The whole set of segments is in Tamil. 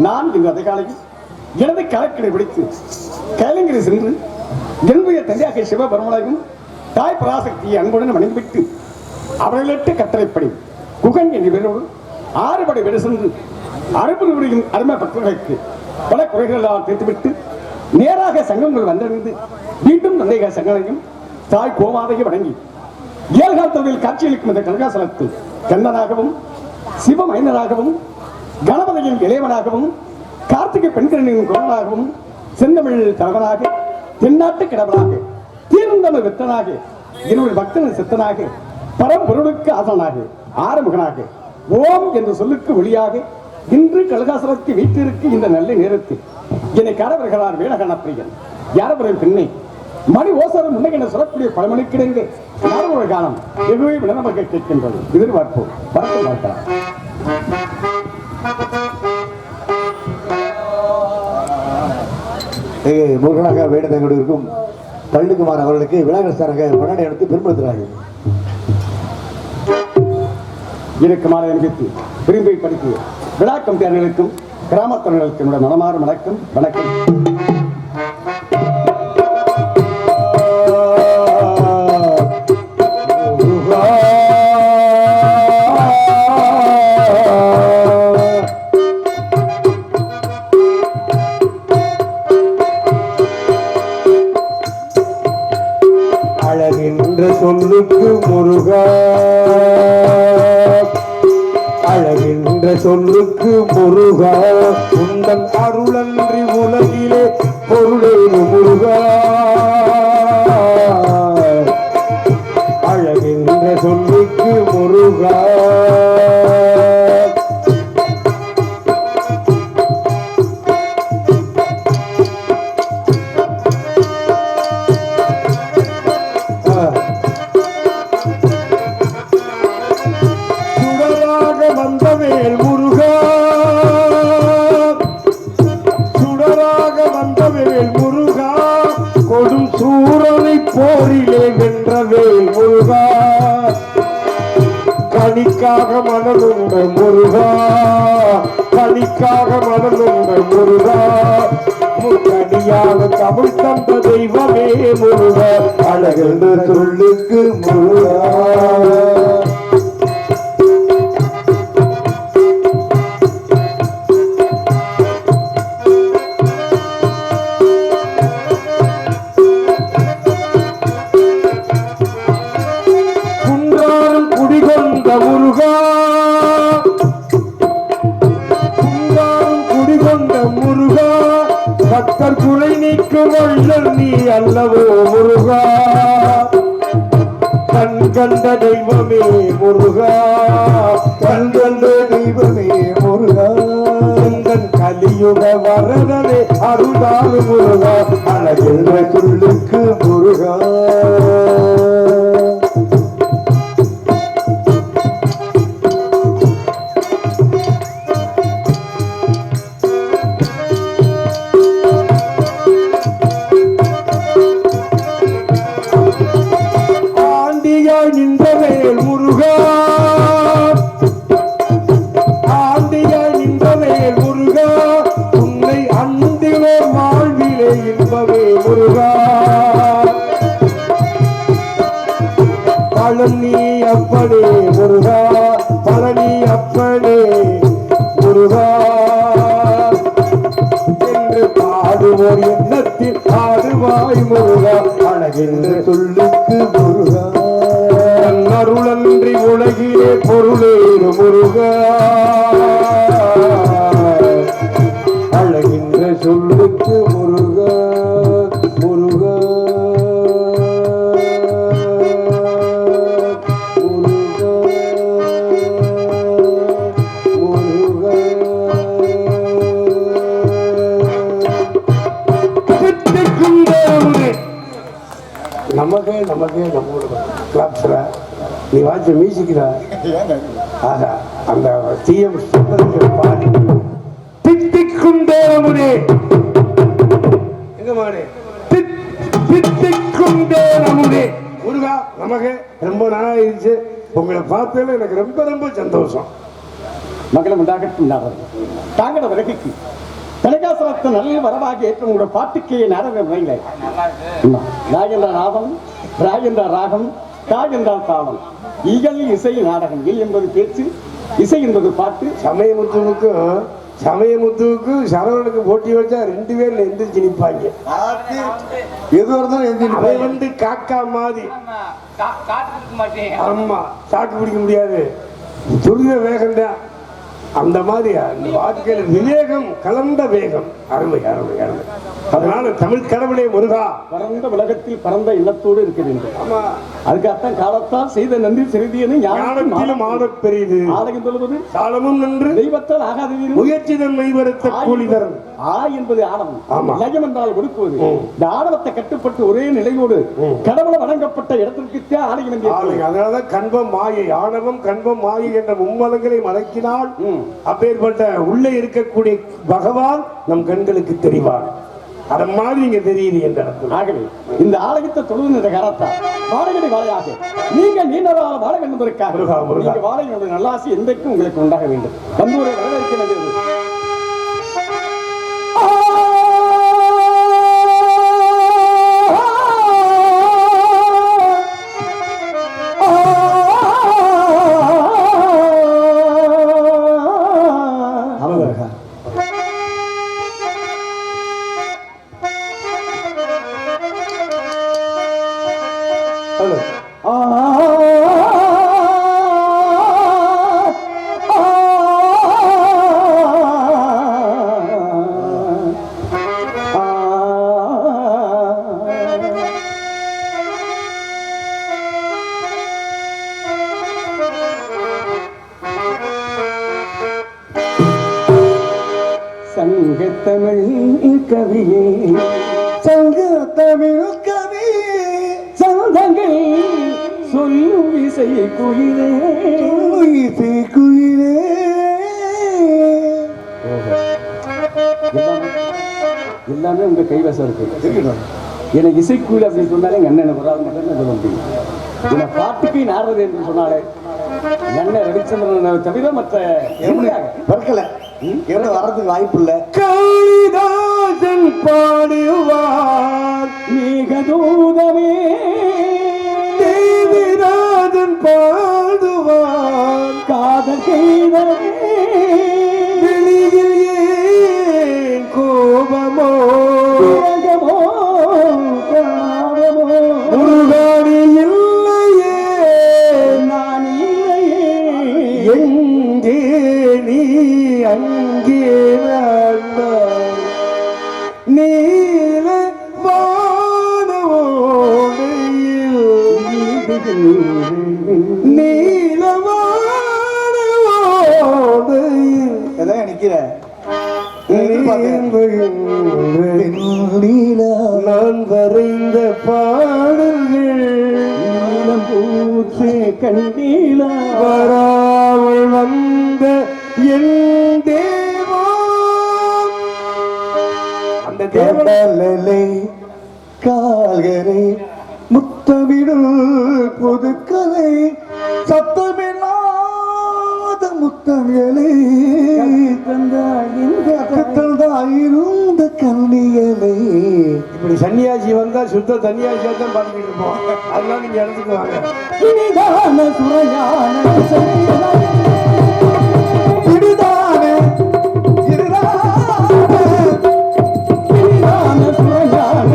நான் இன்று அதிகாலையில் எனது கலக்கடை பிடித்து கைலங்கிரி சென்று என்னுடைய தந்தையாக சிவபெருமனையும் தாய் பராசக்தியை அன்புடன் வணங்கிவிட்டு அவர்களிட்டு கட்டளைப்படி குகன் என்பவரோடு 6 படை வீடு சென்று அறுபது அருமை பக்தர்களுக்கு பல குறைகளால் தீர்த்துவிட்டு நேராக சங்கங்கள் வந்தடைந்து மீண்டும் தந்தைக சங்கங்களையும் தாய் கோமாதையும் வணங்கி ஏழ்காலத்தில் காட்சியளிக்கும் இந்த கனகாசலத்தில் கண்ணனாகவும் சிவமைந்தனாகவும் கணபதியின் இளையவனாகவும் கார்த்திகை பெண்களின் குரலாகவும் செந்தமிழ் தலைவனாக தென்னாட்டு கிடவனாக தீர்ந்தமிழ் வித்தனாக என்னுடைய பக்தனின் சித்தனாக பரம்பொருளுக்கு ஆசனாக ஆறுமுகனாக ஓம் என்ற சொல்லுக்கு ஒளியாக இன்று கனகாசலத்தை வீட்டிற்கு இந்த நல்ல நேரத்தில் என்னை காரவர்களார் வேடகணப்பிரியன் யாரவரின் பெண்ணை மணி ஓசரம் முன்னை என சொல்லக்கூடிய பழமணிக்கிடங்கு யாரவர காலம் எதுவே விளம்பர கேட்கின்றது எதிர்பார்ப்போம் பார்க்க மாட்டார். முருகனாக வேடதங்களுக்கும் பள்ளிக்குமார் அவர்களுக்கு விழாக்கரசராக முன்னாடி எடுத்து பெருமைப்படுத்துகிறார்கள். இறுக்கமான அனுப்பித்து விரும்பி படித்து விழா கமிட்டியாளர்களுக்கும் கிராமத்தினர்களுக்கும் மனமாறும் வணக்கம் வணக்கம். அழகின்ற சொல்லுக்கு முருகா, அழகின்ற சொல்லுக்கு முருகா, உந்தன் அருளன்றி உலகிலே பொருளேறு முருகா. அழகின்ற சொல்லுக்கு முருகா, போரிலே வென்றவேல் முருகா, கனிக்காக மனதுண்ட முருகா, கனிக்காக மனதுண்ட முருகா, முக்கடியாக தமிழ் தந்த தெய்வமே முருகா, அழகென்ற சொல்லுக்கு முருகா. பக்தர் குறை நீக்கும் வள்ளல் நீ அல்லவோ முருகா, கண் கண்ட தெய்வமே முருகா, கண் கண்ட தெய்வமே முருகா, எங்கள் கலியுக வரதனே அருளாறு முருகா, அழகின்ற சொல்லுக்கு முருகா. நின்றவேல் முருகா, ஆண்டியாய் நின்றவேல் முருகா, உன்னை அந்திலே வாழ்விலே இன்பவே முருகா, பழனி அப்பனே முருகா, பழனி அப்பனே முருகா என்று பாடுவோர் எண்ணத்தில் ஆடுவாய் முருகா, அழகின்ற சொல்லுக்கு முருகா, அருளன்றி உலகிலே பொருளேறு முருகா, அழகின்ற சொல்லுக்கு முருகா முருகா முருகா முருகா. நமக்கு நமக்கு நம்மளோட கிளாப்ஸ்ல நீ வாட்ச மியூசிக்ல அந்த தீயம் பாடி தித்திக்கும் தேவமுனே எங்க மானே தித்திக்கும் தேவமுனே முருகா, நமக்கு ரொம்ப நாளாயிருச்சு உங்களை பார்த்ததுல எனக்கு ரொம்ப ரொம்ப சந்தோஷம். மங்களம் உண்டாகட்டும் நாரதர். தாங்கள விலகிக்கு கனகாசனத்தை நல்ல வரவாக ஏற்ற உங்களோட பாட்டுக்கே நாரதர் வைங்க. ராய் என்ற ராகம், ராய் என்ற ராகம், காய் என்றால் தாளம். ஈகல் இசை நாடகம். ஈ என்பது பேச்சு, இசை என்பது பாட்டு. சமயமுத்துவுக்கும் சரவணுக்கு போட்டி வச்சா 2 பேர்ல எந்திரிச்சு நிற்பாங்க. எது இருந்தாலும் அவன் வந்து காக்கா மாதிரி. ஆமா, சாக்கு பிடிக்க முடியாது, துரித வேகம் தான். அந்த மாதிரி அந்த வாழ்க்கையில் விவேகம் கலந்த வேகம். அருமை அருமை அருமை. அதனால தமிழ் கடவுளே முருகா, பரந்த உலகத்தில் பரந்த இல்லத்தோடு இருக்க வேண்டும். ஆமா, அதுக்காகத்தான் காலத்தால் செய்த நன்றி சிறிதியனு ஞானத்திலும் ஆடப் பெரியது ஆலயம் சொல்வது. காலமும் நன்று தெய்வத்தால் ஆகாதது முயற்சிதன் மெய்வருத்த கூலிதரன். ஆ என்பது ஆணவம். ஆமா. லயம் என்றால் ஒடுக்குவது. இந்த ஆணவத்தை கட்டுப்பட்டு ஒரே நிலையோடு கடவுளை வணங்கப்பட்ட இடத்திற்கு ஆலயம் என்று. அதனாலதான் கண்பம் மாயை, ஆணவம் கண்பம் மாயை என்ற மும்மலங்களை மடக்கினால் அப்பேற்பட்ட உள்ளே இருக்கக்கூடிய பகவான் நம் கண்களுக்கு தெரிவார். அத மாதிரி இங்க தெரியுது என்ற இடத்துல. ஆகவே இந்த ஆலயத்தை தொழுகின்ற காலத்தால் வாழையடி வாழையாக நீங்க நீண்டவாழ வாழ வேண்டும் என்பதற்காக நீங்க வாழை என்ற நல்லாசி என்றைக்கும் உங்களுக்கு உண்டாக வேண்டும். வந்தூரை வரவேற்க வேண்டியது. சங்கத்தமிழ் கவியே, சங்கத்தமிழ் கவி, சந்தங்கள் சொல்லும் இசை குயிலே, இசை குயிலே. எல்லாமே உங்க கைவசம் இருக்கு. எனக்கு இசைக்குயில் அப்படின்னு சொன்னாலே எங்க அண்ணன் ஒரு ஆள் மட்டும் சொல்ல முடியும். என்ன பாட்டுக்கு நாடுறது என்று சொன்னாலே அண்ணன் ரவிச்சந்திரனை தவிர மற்ற பற்கல என்ன வர்றதுக்கு வாய்ப்பு இல்ல. காளிதாசன் பாடுவார் மேகதூதமே, தேவிராஜன் பாடுவார் காதல் கைதமே, வெளியில் ஏன் கோபமோ உலகமோ காவமோ, முருகானி இல்லையே நான் இல்லையே, எங்கே நீ அங்கே நீல வானவோடையில் நீலவானவோடையில் எதான் நிக்கிற நான் வரைந்த பாடல்கள் நீலம் பூத்து கண்டீலா வராமல் வந்த என் தேவா. அந்த கடலை கால்களை முத்தமிடும் புதுக்கலை சத்தமில்லாத முத்தமிழலை தந்தாயிருந்த கண்ணியலை. இப்படி சன்னியாசி வந்தா சுத்த சன்னியாசியா தான் பாடிக்கிட்டு இருப்போம். அதெல்லாம் நீங்க எடுத்துக்குவாங்க. இனிதான சுரையான இதுதானே இனிதான சுரையான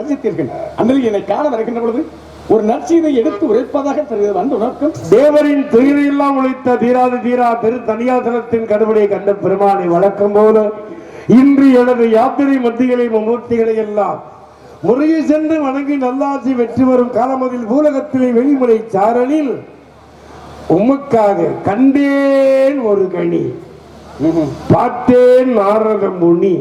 தரிசித்தீர்கள். அன்றில் என்னை காண வருகின்ற பொழுது ஒரு நற்செய்தியை எடுத்து உரைப்பதாக வந்து உணர்க்கும். தேவரின் துயிரெல்லாம் உழைத்த தீராது தீரா திரு தனியாசனத்தின் கடவுளை கண்ட பெருமானை வழக்கம் போல இன்று எனது யாத்திரை மத்திகளை மூர்த்திகளை எல்லாம் முறையை சென்று வணங்கி நல்லாட்சி வெற்றி வரும் காலமதில் பூலகத்திலே வெளிமுறை சாரலில் உமக்காக கண்டேன் ஒரு கனி, பார்த்தேன் நாரத முனி,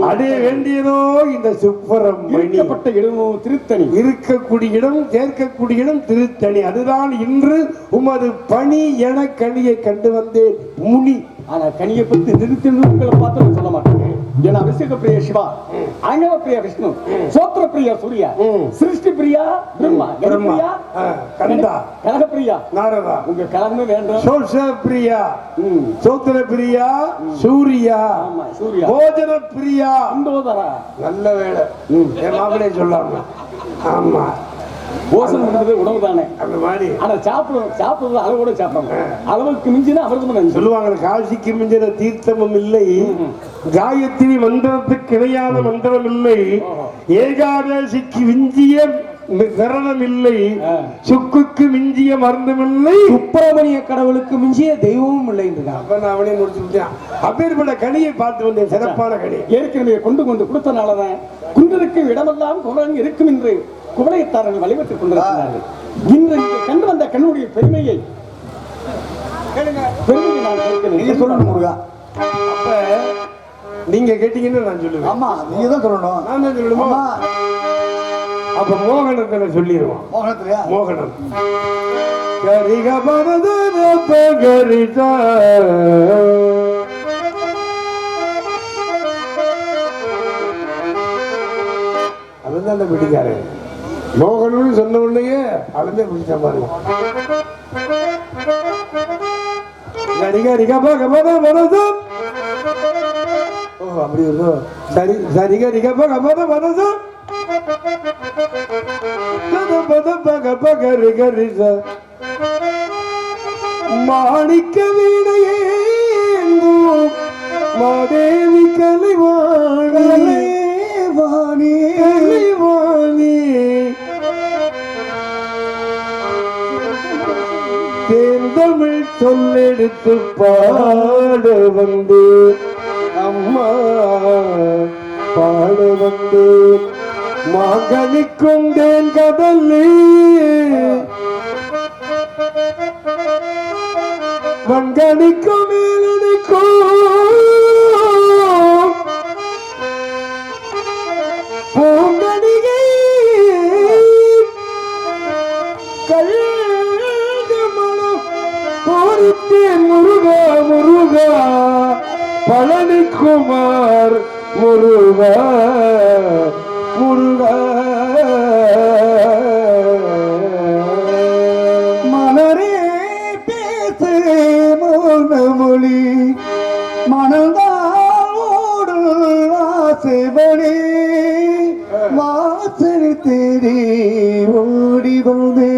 அடைய வேண்டியதோ இந்த சுப்பிரமணியப்பட்ட இடமோ திருத்தணி, இருக்கக்கூடிய இடம் சேர்க்கக்கூடிய இடம் திருத்தணி. அதுதான் இன்று உமது பணி என கனியை கண்டு வந்தேன் முனி. ஆனா கனியை பத்தி திருத்தணிகளை பார்த்து சொல்ல மாட்டேங்க. ஏன்னா அபிஷேக பிரியா சிவா, ஆங்கவ பிரியா விஷ்ணு, சோத்திர பிரியா சூர்யா, சிருஷ்டி பிரியா பிரம்மா, கணபிரியா கண்டா, கனக பிரியா நாரதா. உங்க கலந்து வேண்டும். சோஷ பிரியா, சோத்திர பிரியா சூர்யா, சூர்யா, போஜன பிரியா இந்தோதரா. நல்ல வேலை என் மாப்பிளைய சொல்லாம. ஆமா, போசனம் பண்றது உணவு தானே அந்த மாதிரி. ஆனா சாப்பிடுறது அளவோட சாப்பிடணும். அளவுக்கு மிஞ்சினா அவருக்கு சொல்லுவாங்க, காசிக்கு மிஞ்சின தீர்த்தமும் இல்லை, காயத்ரி மந்திரத்துக்கு இணையான மந்திரம் இல்லை, ஏகாதசிக்கு மிஞ்சிய விரதம் இல்லை, சுக்குக்கு மிஞ்சிய மருந்தும் இல்லை, சுப்பிரமணிய கடவுளுக்கு மிஞ்சிய தெய்வமும் இல்லை. அவனே முடிச்சுட்டான். அப்பேற்பட்ட கனியை பார்த்து வந்தேன், சிறப்பான கனி. ஏற்கனவே கொண்டு கொண்டுனாலதான் குன்றிருக்கும் இடமெல்லாம் குமரன் இருக்கும் என்று குவளையத்தாரர்கள் வழிபட்டுக் கொண்டிருக்கிறார்கள். இன்று கண்டு வந்த கண்ணுடைய பெருமையை நீங்க சொல்லணும் முருகா. அப்ப நீங்க கேட்டீங்கன்னு நான் சொல்லுவேன். ஆமா, நீங்க தான் சொல்லணும். நான் தான் சொல்லணுமா? அப்ப மோகனத்துல சொல்லிடுவோம். மோகனத்திலயா? மோகனம் கரிக பரதர பகரிதா அதுதான் பிடிக்காரு. மோகனம்னு சொன்ன உடனே அதுதான் பிடிச்ச பாருங்க. கரிக பகவதம். ஓ, அப்படி இருக்கும். சரி சரிக ரிக பகவதம். மாணிக்க வீணையே மாதேவி கலைவாணி வாணி வாணி தேர்ந்தமிழ் சொல்லெடுத்து பாட வந்து அம்மா பாட வந்து மாங்கனிக்கும் தேன் கடலே மங்கனிக்கும் மேலனிக்கும் பூங்கனிகை கல்டு மனம் பொறுத்தேன் முருகா முருகா பழனிக்குமார் முருகா முருகா. மலரே பேசு மௌனமொழி மனதாவோடு ஆசைபடி வாசனை தேடி ஓடி வந்தே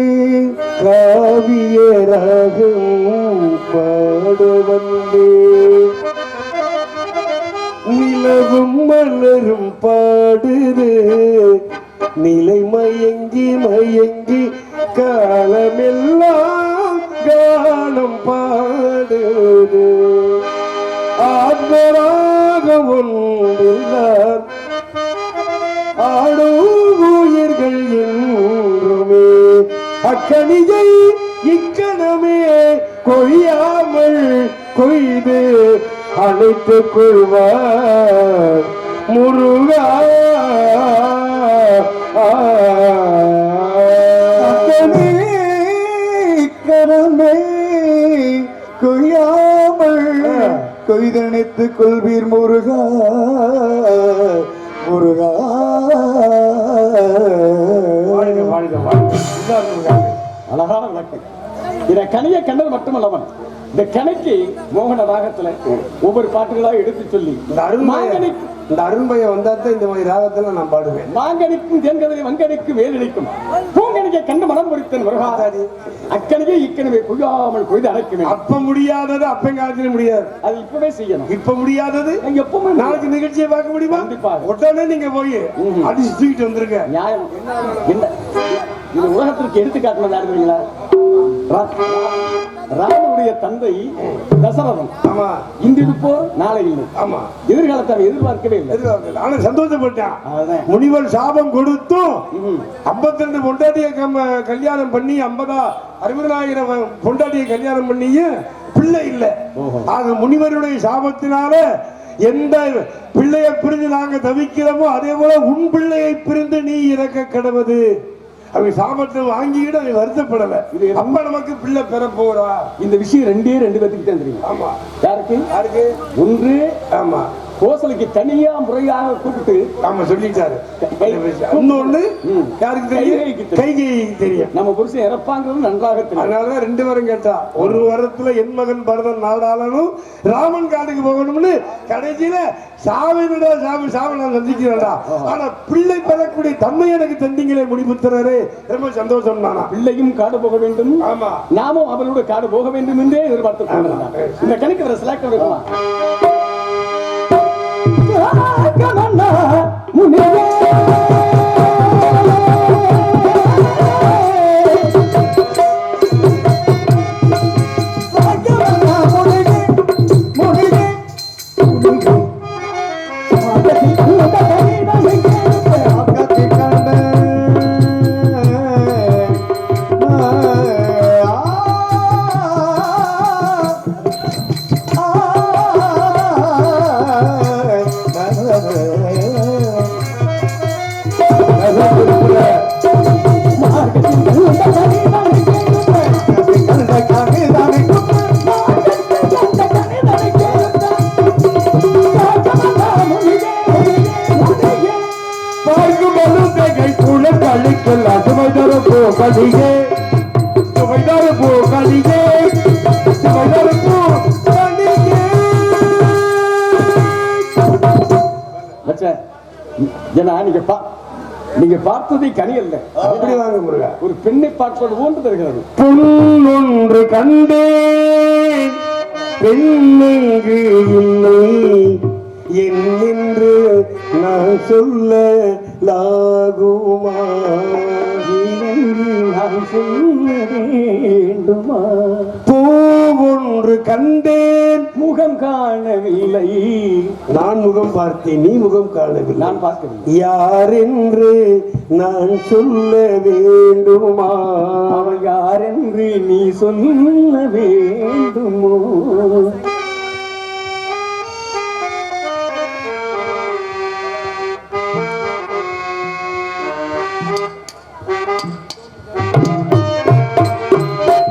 காவியராகம் பாட வந்தே நிலவும் மலரும் பாடுது நிலை மயங்கி மயங்கி காலமெல்லாம் காலம் பாடுது ஆத்மராக ஒன்றில்லார் ஆடும் உயிர்கள் என்றுமே அக்கனியை இக்கணமே கொய்யாமல் கொய்து அழைத்துக் கொள்வார் முருகா. கரமே கொய்யாமல் கொய்தணைத்துக் கொள்வீர் முருகா முருகா. அழகான விளக்கம். இதை கனியை கண்டது மட்டுமல்லவன் இந்த கணைக்கு மோகன ராகத்துல ஒவ்வொரு பாட்டுகளா எடுத்து சொல்லி இந்த அருண்மையை வந்தாத்தான் இந்த மாதிரி ராகத்துல நான் பாடுவேன். மாங்கனிக்கும் தேன்கதலை வங்கனிக்கு வேலடிக்கும் பூங்கனிக்கை கண்டு மனம் பொறித்தன் முருகாதாரி அக்கனியை இக்கனவே கொய்யாமல் கொய்து அடைக்குமே. அப்ப முடியாதது அப்பங்காலத்திலே முடியாது. அது இப்பவே செய்யணும். இப்ப முடியாதது எப்பவுமே நாளைக்கு நிகழ்ச்சியை பார்க்க முடியுமா? கண்டிப்பாக. உடனே நீங்க போய் அடிச்சு தூக்கிட்டு வந்துருங்க. நியாயம் என்ன இது உலகத்திற்கு எடுத்துக்காட்டுனது யாருங்களா? ராமனுடைய தந்தை தசரதன். ஆமா. இன்று இருப்போ நாளை இல்லை. ஆமா. எதிர்காலத்தை அவன் எதிர்பார்க்கவே இல்லை. ஆனா சந்தோஷப்பட்டான். அதுதான். முனிவர் சாபம் கொடுத்தும் 52 பொண்டாட்டிய கல்யாணம் பண்ணி 60,000 பொண்டாட்டிய கல்யாணம் பண்ணியும் பிள்ளை இல்லை. ஆக முனிவருடைய சாபத்தினால எந்த பிள்ளையை பிரிந்து நாங்க தவிக்கிறோமோ அதே போல உன் பிள்ளையை பிரிந்து நீ இறக்க கடவுது. அவங்க சாபத்தை வாங்கிக்கிட்டு அவங்க வருத்தப்படல. அம்மா நமக்கு பிள்ளை பெற போறா. இந்த விஷயம் ரெண்டு பேத்துக்கு தான் தெரியும். ஆமா. யாருக்கு? ஒன்று ஆமா கோசலைக்கு தனியா முறையாக கூப்பிட்டு ஆமா சொல்லிட்டாரு. இன்னொன்னு யாருக்கு தெரியும்? கைகேயிக்கு தெரியும். நம்ம புருஷன் இறப்பாங்கிறது நன்றாக தெரியும். அதனாலதான் 2 வாரம் கேட்டா. ஒரு வாரத்துல என் மகன் பரதன் நாடாளனும் ராமன் காட்டுக்கு போகணும்னு கடைசியில சாவினடா சாவி நான் சந்திக்கிறேன்டா. ஆனா பிள்ளை பெறக்கூடிய தன்மை எனக்கு தந்தீங்களே முடிவுத்துறாரு. ரொம்ப சந்தோஷம் தானா. பிள்ளையும் காடு போக வேண்டும். ஆமா. நாமும் அவளோட காடு போக வேண்டும் என்றே எதிர்பார்த்து கொண்டிருந்தான். இந்த கணக்கு வர சிலாக்க இருக்கலாம். நீங்க பார்த்ததை கனி அல்ல. அப்படி வாங்க முருகா. ஒரு பெண்ணை பார்ப்பது போன்று தருகிறது. பொன்னொன்று கண்டேன் பெண்ணெங்கு இல்லை என்று நான் சொல்ல லாகுமா? நான் சொல்ல வேண்டுமா? பூவொன்று கண்டேன் முகம் காணவில்லை. நான் முகம் பார்த்தேன், நீ முகம் காணவில்லை. நான் பார்க்கவில்லை. யார் என்று நான் சொல்ல வேண்டுமா? அவள் யார் என்று நீ சொல்ல வேண்டுமோ?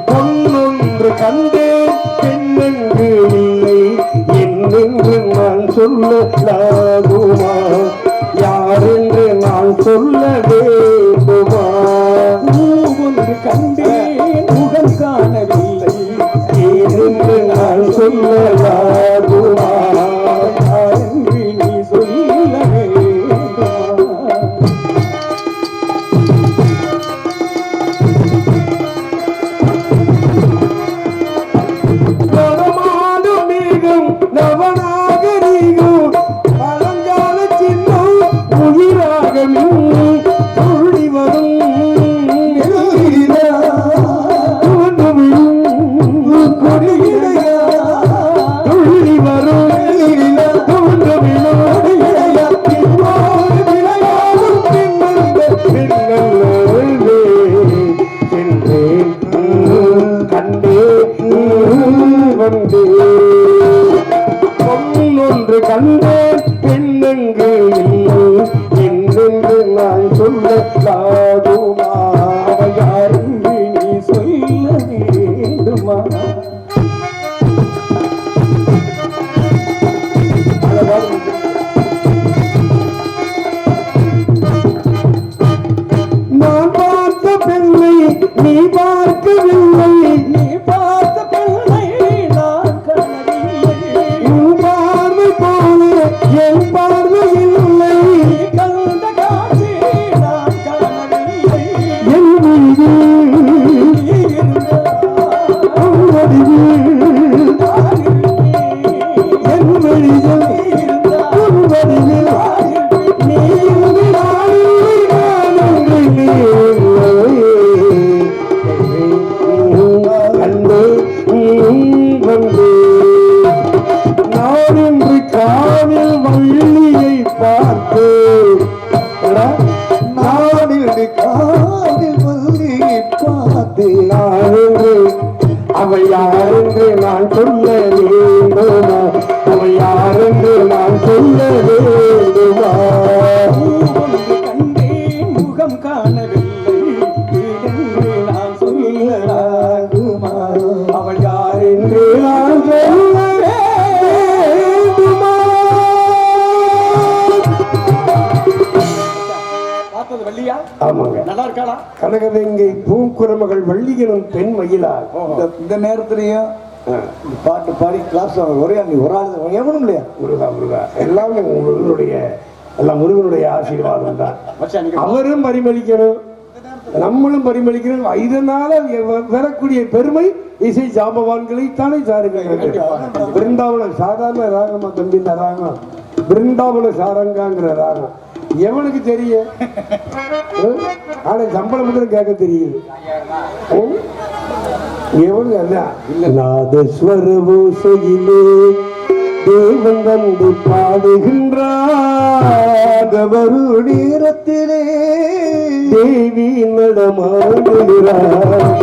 பொன்னொன்று கண்டேன் பெண்ணென்று இல்லை என்னென்று நான் சொல்ல லாகுமா? யார் என்று நான் சொல்ல வேண்டுமா? ஒன்று கண்டேன் முகம் காணவில்லை ஏனென்று நான் சொல்ல லாகுமா? யார் என்று நீ சொல்ல வேண்டுமா? நவநாகரீகம் பழங்கால சின்னம் உயிராக துள்ளி வரும் துள்ளி வரும் கண்டே வந்தே பொன்னொன்று கண்டேன் பெண்ணெங்கு என்னென்று நான் சொல்ல லாகுமா? யார் என்று நீ சொல்ல வேண்டுமா? நான் பார்த்த பெண்ணை நீ பார்க்கவில்லை. நீ யார் என்று நான் சொல்ல வேண்டுமா அவள் யார் என்று நான் சொல்ல வேண்டுமா ஒன்று கண்டேன் முகம் காணவில்லை ஏதென்று நான் சொல்லலாகுமா அவள் யார் என்று நான் சொல்ல வேண்டுமா பார்த்தது வள்ளியா ஆமாங்க நல்லா இருக்காளா கனகவெங்கை பூங்குரமகள் வள்ளியனும் பெண் மயிலார் இந்த நேரத்திலையும் இந்த பாட்டு பாடி கிளாஸ் ஒரே அங்கே ஒரு ஆள் எவனும் இல்லையா முருகா முருகா எல்லாமே முருகனுடைய எல்லாம் முருகனுடைய ஆசீர்வாதம் தான் மச்சான் நீங்க அவரும் பரிமளிக்கணும் நம்மளும் பரிமளிக்கணும் இதனால வரக்கூடிய பெருமை இசை ஜாம்பவான்களைத்தானே சாருகிறது பிருந்தாவன சாதாரண ராகமா தம்பி இந்த ராகம் பிருந்தாவன சாரங்காங்கிற ராகம் எவனுக்கு தெரியும் ஆனா சம்பளம் மட்டும் கேட்க தெரியுது எவனுக்கு அதான் நாதஸ்வர ஓசையிலே தேவன் வந்து பாடுகின்றார் நேரத்திலே தேவி நடமாடுகிறார்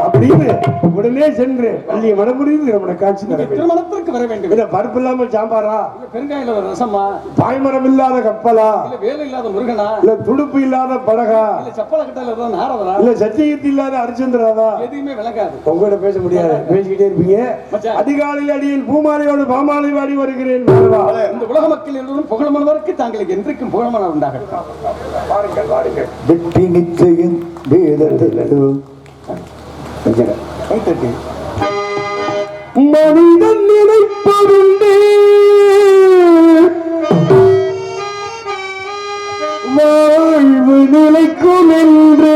அப்படின்னு உடனே சென்று பள்ளிய மனமுறிந்து நம்மளை காட்சி தர வேண்டும். திருமணத்திற்கு வர வேண்டும் இல்ல பருப்பு இல்லாம சாம்பாரா இல்ல பெருங்காயில ஒரு ரசமா பாய்மரம் இல்லாத கப்பலா இல்ல வேலை இல்லாத முருகனா இல்ல துடுப்பு இல்லாத படகா இல்ல சப்பல கட்டல இருந்தா நாரதரா இல்ல சத்தியத்து இல்லாத அரிச்சந்திராவா எதுவுமே விளக்காது உங்களோட பேச முடியாது பேசிக்கிட்டே இருப்பீங்க மச்சான். அதிகாலையில் அடியில் பூமாலையோடு பாமாலை வாடி வருகிறேன் வருவா. இந்த உலக மக்கள் எல்லோரும் புகழமனவருக்கு தாங்களுக்கு என்றைக்கும் புகழமன உண்டாகட்டும் வாருங்கள் வாருங்கள் வெற்றி நிச்சயம் வேதத்தில் மனிதன் நினைப்பதுண்டே வாழ்வு நிலைக்கும் என்று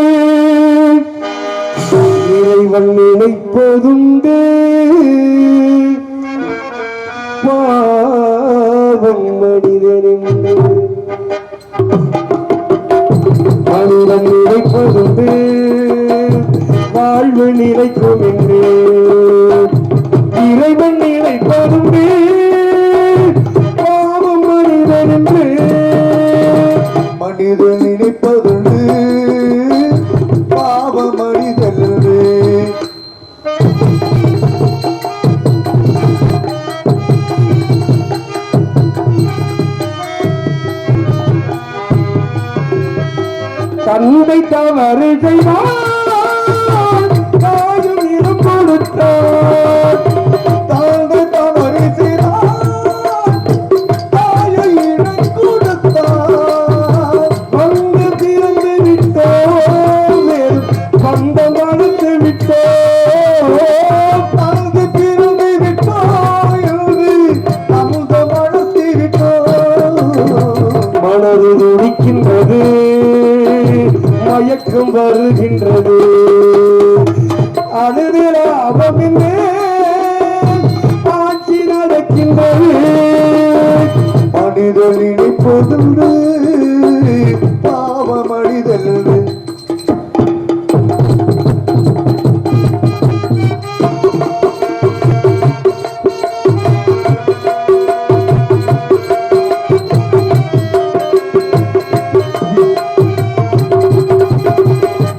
இறைவன் நினைப்பதுண்டே பாவம் மனிதன் என்று மனிதன் நினைப்பதுண்டு வாழ்வு நிலைக்கும் என்று இறைவன் நினைப்பதுண்டு பாவம் மனிதன் என்று மனிதன் நினைப்பதுண்டு பாவ மனிதன் என்று தந்தை தவறு செய்வார் தாயும் இடம் கொடுத்தார் தாங்க தவறு செய்தார் தாயை இடம் கொடுத்தார் வந்து பிறந்து விட்டோம் வந்த மனத்து விட்டோம் தாங்க பிறந்து விட்டாய் அமுத மனத்தை விட்டோம் மனது துடிக்கின்றது மயக்கம் வருகின்றது அழுதில அவமின்னே ஆட்சி நடக்கின்றது மனிதன் நினைப்பதுண்டு பாவ மனிதன் என்று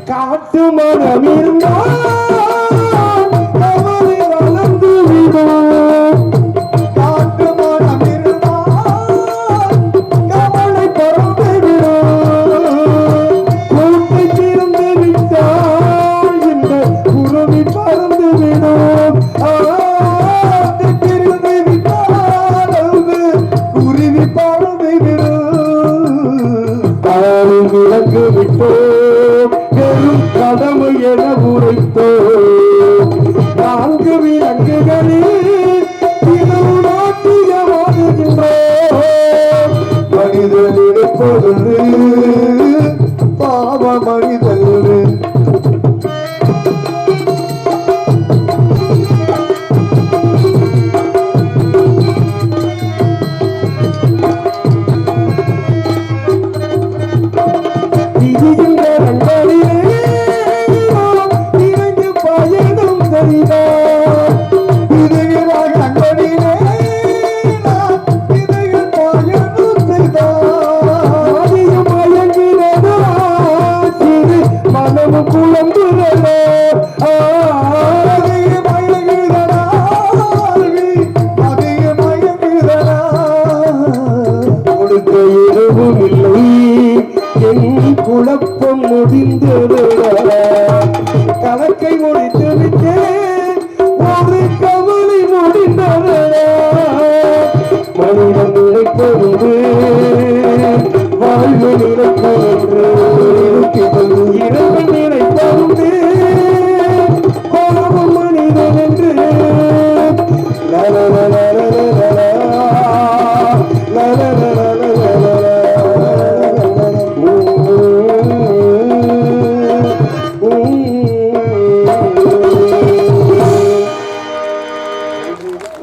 காட்டு மனம் இருந்தால் கவலை வளர்ந்து விடும் காட்டு மனம் இருந்தால் கவலைப்பட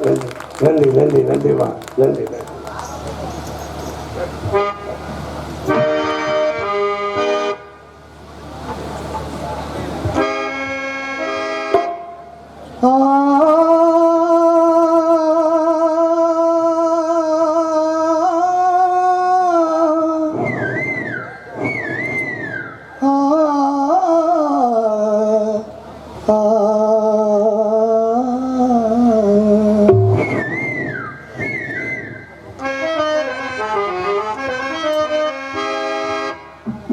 நன்றி நன்றி நன்றிமா நன்றி நன்றி.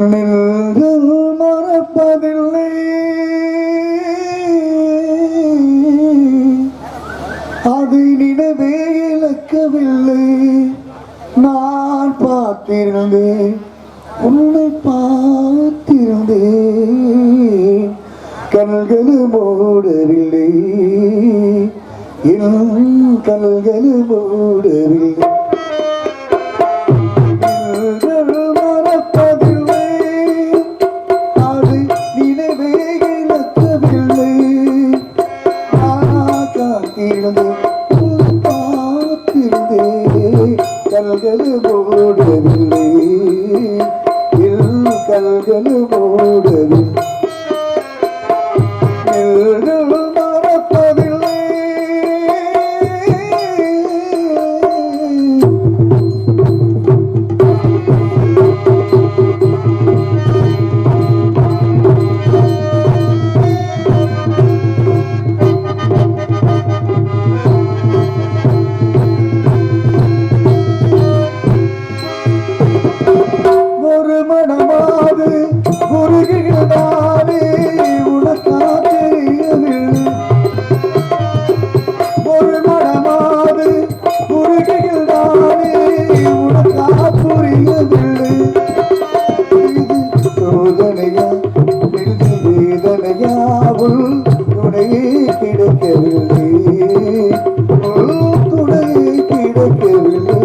நின்று மறப்பதில்லை அதை நினைவே இழக்கவில்லை நான் பார்த்திருந்தேன் உன்னை பார்த்திருந்தேன் கண்கள் மூடவில்லை என் கண்கள் மூடவில்லை கல்கள் மூடவில்லை கல்கள் மூடவில்லை மறப்பதில்லை ஒரு மனமாது உருகுகிறதானே உனக்கா தெரியவில்லை ஒரு மனமாது உருகுகிறதானே உனக்கா புரியவில்லை இது சோதனையா நெஞ்சு வேதனையா உள் துணையே கிடைக்கவில்லை உள் துணையே கிடைக்கவில்லை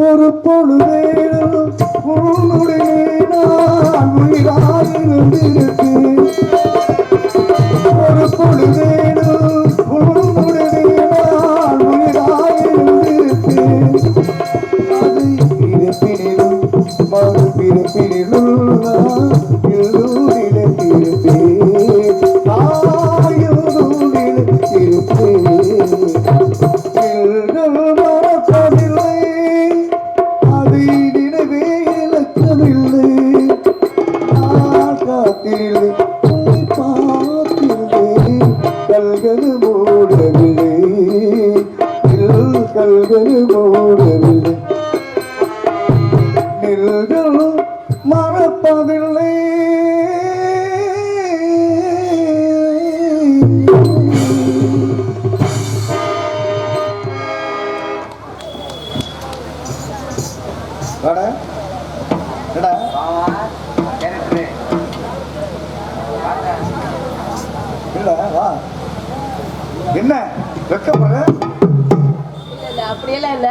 ஒரு பொழுதேனும் உன்னுடைய நான் உயிராயிருந்திருக்கேன் ஒரு பொழுதேனும் உன்னுடைய நான் உயிராயிருந்திருக்கேன் அதை பிறப்பினிலும் மறுபிறப்பினிலும் நான் இருந்திருப்பேன் மறப்பதில்லை அதை நினைவே இழக்கவில்லை நான் காத்தில்லை பார்த்திருந்தேன் கல்கள் மூடவில்லை கல்கள் மூடவில்லை நெல்கள் மறப்பதில்லை என்ன வெக்கப்படுற அப்படியெல்லாம் இல்ல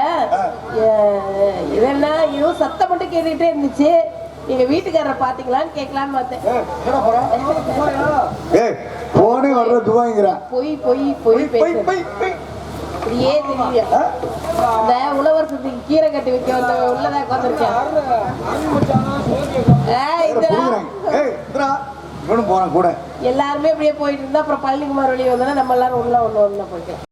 இதெல்லாம் ஏதோ சத்தம் மட்டும் கேட்டுட்டே இருந்துச்சு எங்க வீட்டுக்காரரை பாத்தீங்களான்னு கேட்கலான்னு பார்த்தேன் போனே வர்ற துவாங்கிறா பொய் பொய் பொய் அப்படியே தெரியல இந்த உழவர் சத்துக்கு கீரை கட்டி வைக்க வந்த உள்ளதான் உட்காந்துருக்கேன் போறான் கூட எல்லாருமே அப்படியே போயிட்டு இருந்தா அப்புறம் பழனிக்குமார் வெளியே வந்தோன்னா நம்ம எல்லாரும் உள்ள ஒண்ணு போயிட்டோம்